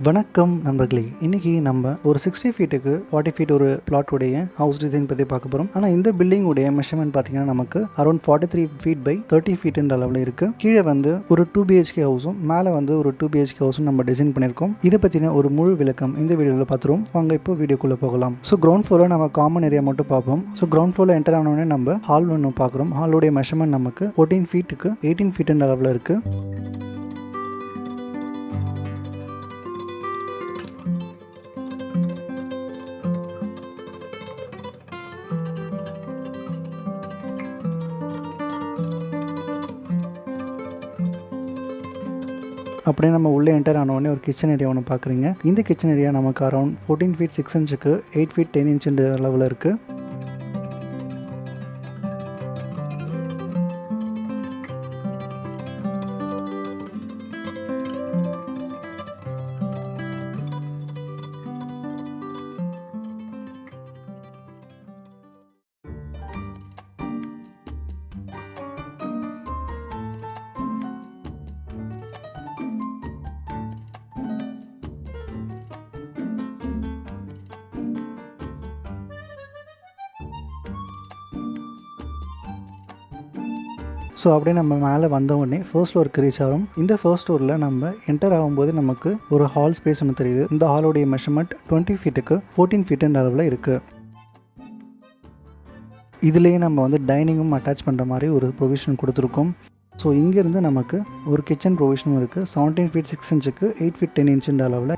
வணக்கம் நண்பர்களே, இன்னைக்கு நம்ம ஒரு 60 ஃபீட்டுக்கு 40 ஃபீட் ஒரு பிளாட் உடைய ஹவுஸ் டிசைன் பற்றி பார்க்க போகிறோம். ஆனால் இந்த பில்டிங் உடைய மெஷர்மெண்ட் பார்த்தீங்கன்னா நமக்கு அரௌண்ட் 43 ஃபீட் பை 30 ஃபீட்ன்ற அளவில் இருக்குது. கீழே வந்து ஒரு 2 BHK ஹவுஸும் மேலே வந்து ஒரு 2 BHK ஹவுஸும் நம்ம டிசைன் பண்ணியிருக்கோம். இதை பற்றின ஒரு முழு விளக்கம் இந்த வீடியோவில் பார்த்துருவோம். வாங்க இப்போ வீடியோக்குள்ளே போகலாம். ஸோ கிரவுண்ட் ஃப்ளோரில் நம்ம காமன் ஏரியா மட்டும் பார்ப்போம். ஸோ கிரவுண்ட் ஃப்ளோரில் என்டர் ஆனோடனே நம்ம ஹால் ஒன்று பார்க்குறோம். ஹாலுடைய மெஷர்மெண்ட் நமக்கு 14 ஃபீட்டுக்கு 18 ஃபீட்ன்ற அளவில் இருக்குது. அப்படியே நம்ம உள்ளே என்டர் ஆனோடனே ஒரு கிச்சன் ஏரியா ஒன்று பார்க்குறீங்க. இந்த கிச்சன் ஏரியா நமக்கு அரௌண்ட் 14 ஃபீட் 6 இன்ச்சுக்கு 8 ஃபீட் 10 இன்ச்சுன்ற அளவில் இருக்குது. ஸோ அப்படியே நம்ம மேலே வந்தவுடனே ஃபர்ஸ்ட் ஃப்ளோருக்கு ரீச் ஆகும். இந்த ஃபர்ஸ்ட் ஃப்ளோரில் நம்ம என்டர் ஆகும்போது நமக்கு ஒரு ஹால் ஸ்பேஸ் ஒன்று தெரியுது. இந்த ஹாலோடைய மெஷர்மெண்ட் 20 ஃபீட்டுக்கு 14 ஃபீட்டுன்ற அளவில் இருக்குது. இதுலேயே நம்ம வந்து டைனிங்கும் அட்டாச் பண்ணுற மாதிரி ஒரு ப்ரொவிஷன் கொடுத்துருக்கோம். ஸோ இங்கேருந்து நமக்கு ஒரு கிச்சன் ப்ரொவிஷனும் இருக்குது. 17 ஃபீட் 6 இன்ச்சுக்கு 8 ஃபீட் 10 இன்ச்சுன்ற அளவில்.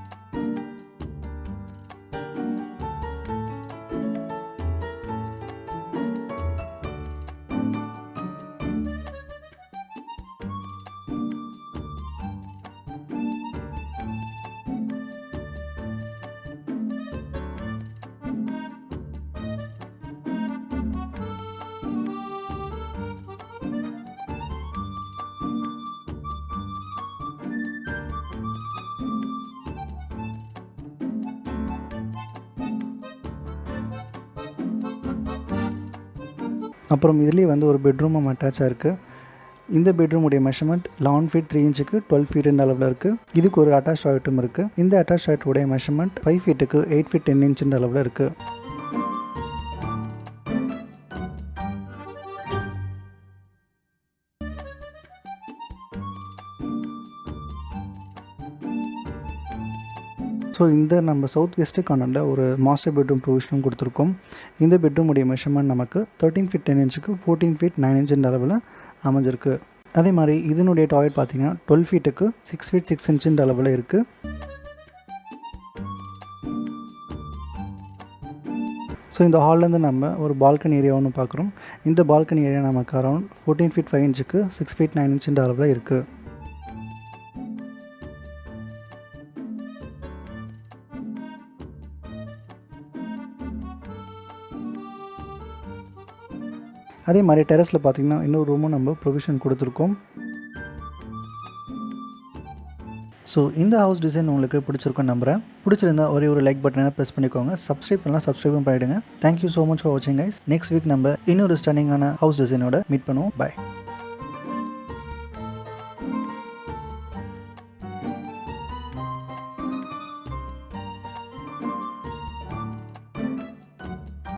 அப்புறம் இதுலேயே வந்து ஒரு பெட்ரூமும் அட்டாச்சாக இருக்குது. இந்த பெட்ரூமுடைய மெஷர்மெண்ட் 11 ஃபீட் 3 இன்ச்சுக்கு 12 ஃபீட் அளவில் இருக்குது. இதுக்கு ஒரு அட்டாச் டாய்லெட்டும் இருக்குது. இந்த அட்டாச் டாய்லெட்டுடைய மெஷர்மெண்ட் 5 ஃபீட்டுக்கு 8 ஃபீட் 10 இன்ச்சுன்ற அளவில் இருக்குது. ஸோ இந்த நம்ம சவுத் வெஸ்ட்டு கார்னரில் ஒரு மாஸ்டர் பெட்ரூம் ப்ரொவிஷனும் கொடுத்துருக்கோம். இந்த பெட்ரூமுடைய மெஷர்மெண்ட் நமக்கு 13 ஃபீட் 10 இன்ச்சுக்கு 14 ஃபீட் 9 இன்ச்சுன்ற அளவில் அமைஞ்சிருக்கு. அதே மாதிரி இதனுடைய டாய்லெட் பார்த்திங்கன்னா 12 ஃபீட்டுக்கு 6 ஃபீட் 6 இன்ச்சுன்ற அளவில் இருக்குது. ஸோ இந்த ஹால்லேருந்து நம்ம ஒரு பால்கனி ஏரியா ஒன்று பார்க்குறோம். இந்த பால்கனி ஏரியா நமக்கு அரௌண்ட் 14 ஃபீட் 5 இன்ச்சுக்கு 6 ஃபீட் 9 இன்ச்சுன்ற அளவில் இருக்குது. அதே மாதிரி டெரஸில் பார்த்திங்கன்னா இன்னொரு ரூமும் நம்ம ப்ரொவிஷன் கொடுத்துருக்கோம். ஸோ இந்த ஹவுஸ் டிசைன் உங்களுக்கு பிடிச்சிருக்குன்னு நம்புகிறேன். பிடிச்சிருந்தா ஒரே ஒரு லைக் பட்டனை ப்ரெஸ் பண்ணிக்கோங்க. சப்ஸ்கிரைப் பண்ணலாம், சப்ஸ்கிரைபும் பண்ணிவிடுங்க. தேங்க்யூ ஸோ மச் ஃபார் வாட்சிங் கைஸ். நெக்ஸ்ட் வீக் நம்ம இன்னொரு ஸ்டன்னிங்கான ஹவுஸ் டிசைனோட மீட் பண்ணுவோம். பாய்.